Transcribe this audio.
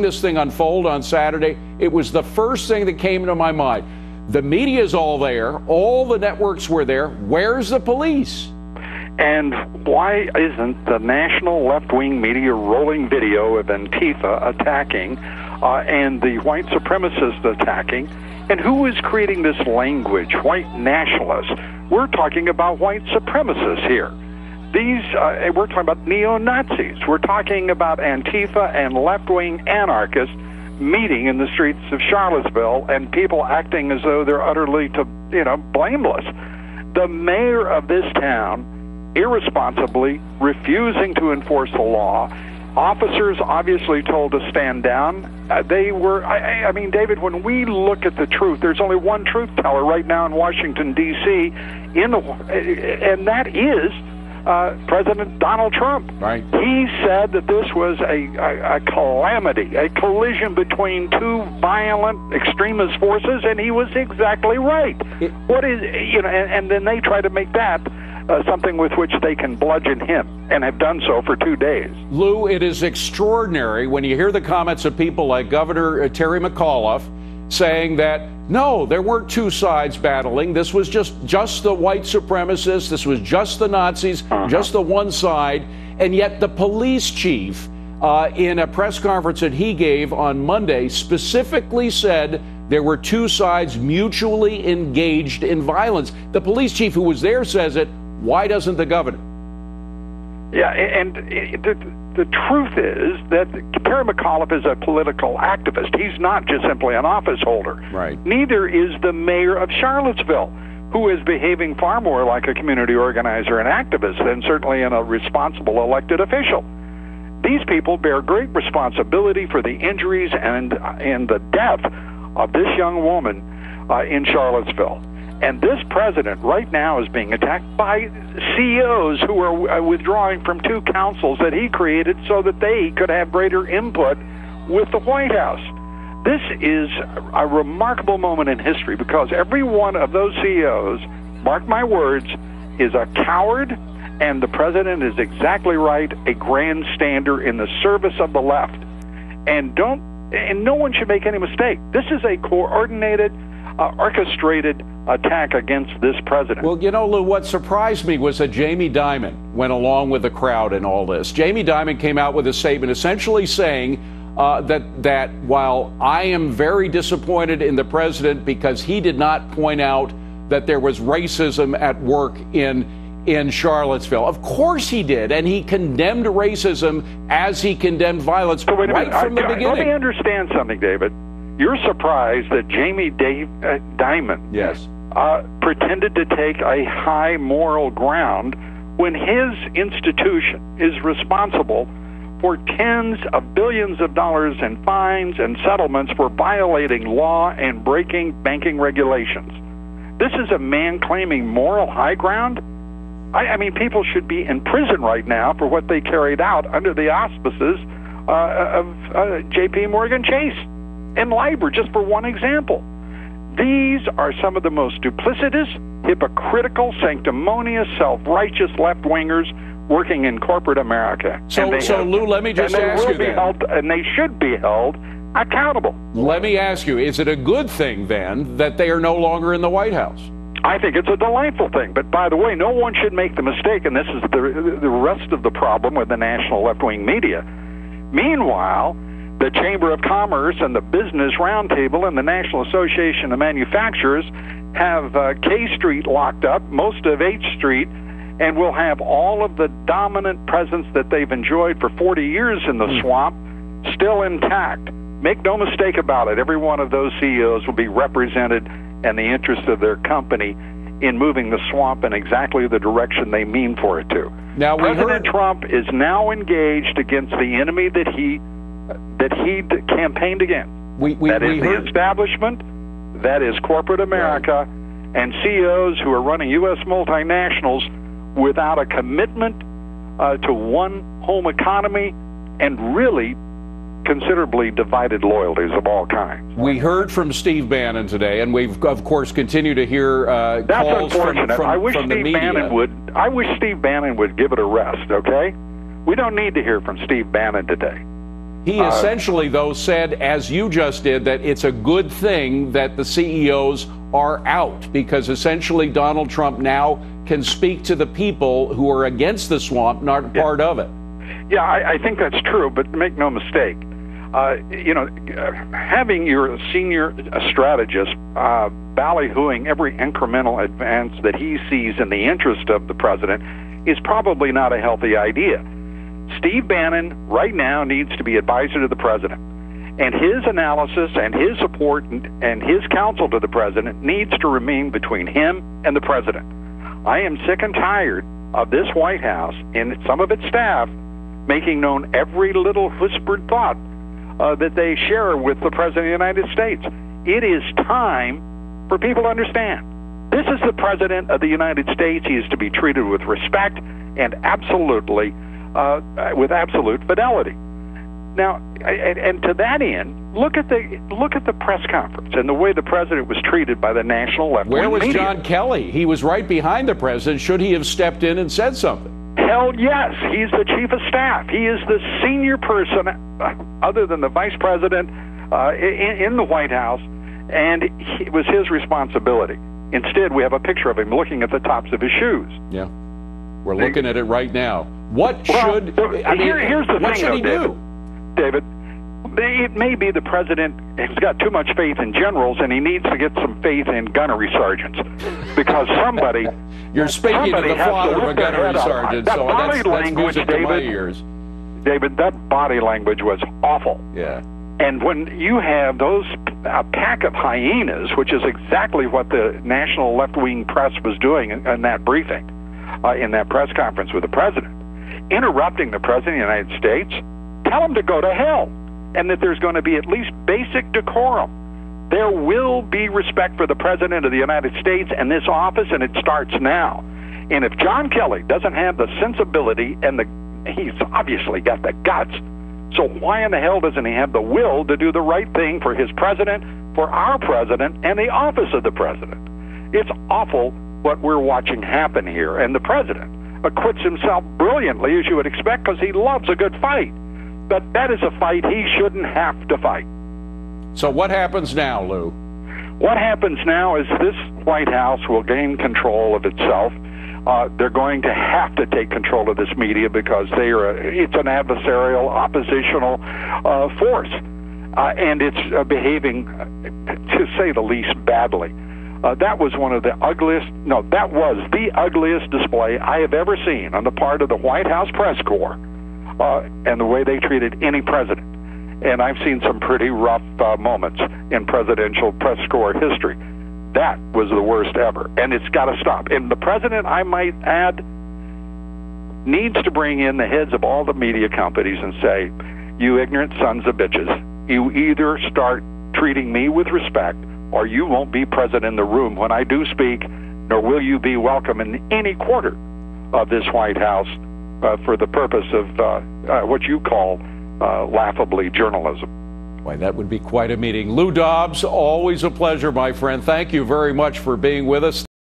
watching this thing unfold on Saturday, it was the first thing that came into my mind. The media's all there. All the networks were there. Where's the police? And why isn't the national left-wing media rolling video of Antifa attacking and the white supremacists attacking? And who is creating this language? White nationalists. We're talking about white supremacists here. We're talking about neo-Nazis. We're talking about Antifa and left-wing anarchists meeting in the streets of Charlottesville and people acting as though they're utterly, blameless. The mayor of this town irresponsibly refusing to enforce the law. Officers obviously told to stand down. I mean, David, when we look at the truth, there's only one truth teller right now in Washington, D.C., and that is President Donald Trump. Right. He said that this was a calamity, a collision between two violent extremist forces, and he was exactly right. And then they try to make that something with which they can bludgeon him, and have done so for 2 days. Lou, it is extraordinary when you hear the comments of people like Governor Terry McAuliffe saying that, no, there weren't two sides battling. This was just the white supremacists. This was just the Nazis, just the one side. And yet the police chief, in a press conference that he gave on Monday, specifically said there were two sides mutually engaged in violence. The police chief who was there says it. Why doesn't the governor? Yeah, and the truth is that Terry McAuliffe is a political activist. He's not just simply an office holder. Right. Neither is the mayor of Charlottesville, who is behaving far more like a community organizer and activist than certainly a responsible elected official. These people bear great responsibility for the injuries and the death of this young woman in Charlottesville. And this president right now is being attacked by CEOs who are withdrawing from two councils that he created so that they could have greater input with the White House. This is a remarkable moment in history because every one of those CEOs, mark my words, is a coward, and the president is exactly right, a grandstander in the service of the left. And no one should make any mistake. This is a coordinated, orchestrated attack against this president. Well, Lou, what surprised me was that Jamie Dimon went along with the crowd in all this. Jamie Dimon came out with a statement essentially saying that while I am very disappointed in the president because he did not point out that there was racism at work in Charlottesville. Of course he did, and he condemned racism as he condemned violence from the beginning. Let me understand something, David. You're surprised that Jamie Dimon yes. Pretended to take a high moral ground when his institution is responsible for tens of billions of dollars in fines and settlements for violating law and breaking banking regulations. This is a man claiming moral high ground? I mean, people should be in prison right now for what they carried out under the auspices of J.P. Morgan Chase and LIBOR, just for one example. These are some of the most duplicitous, hypocritical, sanctimonious, self-righteous left-wingers working in corporate America. So Lou, let me just ask you that. And they should be held accountable. Let me ask you, is it a good thing, then, that they are no longer in the White House? I think it's a delightful thing. But by the way, no one should make the mistake, and this is the rest of the problem with the national left-wing media. Meanwhile, the Chamber of Commerce and the Business Roundtable and the National Association of Manufacturers have K Street locked up, most of H Street, and will have all of the dominant presence that they've enjoyed for 40 years in the swamp still intact. Make no mistake about it, every one of those CEOs will be represented and the interest of their company in moving the swamp in exactly the direction they mean for it to. Now, President Trump is now engaged against the enemy that he campaigned against. That is the establishment, that is corporate America, and CEOs who are running U.S. multinationals without a commitment to one home economy and really considerably divided loyalties of all kinds. We heard from Steve Bannon today, and we've, of course, continued to hear calls from the media. I wish Steve Bannon would give it a rest, okay? We don't need to hear from Steve Bannon today. He essentially, though, said, as you just did, that it's a good thing that the CEOs are out, because essentially Donald Trump now can speak to the people who are against the swamp, not part of it. Yeah, I think that's true, but make no mistake. Having your senior strategist ballyhooing every incremental advance that he sees in the interest of the president is probably not a healthy idea. Steve Bannon right now needs to be advisor to the president, and his analysis and his support and his counsel to the president needs to remain between him and the president. I am sick and tired of this White House and some of its staff making known every little whispered thought that they share with the President of the United States. It is time for people to understand. This is the President of the United States. He is to be treated with respect and absolutely, with absolute fidelity. Now, and to that end, look at the press conference and the way the president was treated by the national left. Where was media. John Kelly? He was right behind the president. Should he have stepped in and said something? Hell yes, he's the chief of staff. He is the senior person, other than the vice president, in the White House, and it was his responsibility. Instead, we have a picture of him looking at the tops of his shoes. Yeah, we're looking at it right now. What here's the what thing, should he do? David, it may be the president has got too much faith in generals, and he needs to get some faith in gunnery sergeants, because somebody. You're speaking to the father of a gunnery sergeant, so that's music to my ears. David, that body language was awful. Yeah. And when you have those a pack of hyenas, which is exactly what the national left-wing press was doing in that briefing, in that press conference with the president, interrupting the president of the United States, tell him to go to hell, and that there's going to be at least basic decorum. There will be respect for the President of the United States and this office, and it starts now. And if John Kelly doesn't have the sensibility and he's obviously got the guts, so why in the hell doesn't he have the will to do the right thing for his president, for our president, and the office of the president? It's awful what we're watching happen here, and the president acquits himself brilliantly, as you would expect, because he loves a good fight. But that is a fight he shouldn't have to fight. So what happens now, Lou? What happens now is this White House will gain control of itself. They're going to have to take control of this media, because it's an adversarial, oppositional force. And it's behaving, to say the least, badly. That was the ugliest display I have ever seen on the part of the White House press corps, and the way they treated any president. And I've seen some pretty rough moments in presidential press corps history. That was the worst ever, and it's got to stop. And the president, I might add, needs to bring in the heads of all the media companies and say, you ignorant sons of bitches, you either start treating me with respect, or you won't be present in the room when I do speak, nor will you be welcome in any quarter of this White House for the purpose of what you call laughably journalism. Why, that would be quite a meeting. Lou Dobbs, always a pleasure, my friend. Thank you very much for being with us.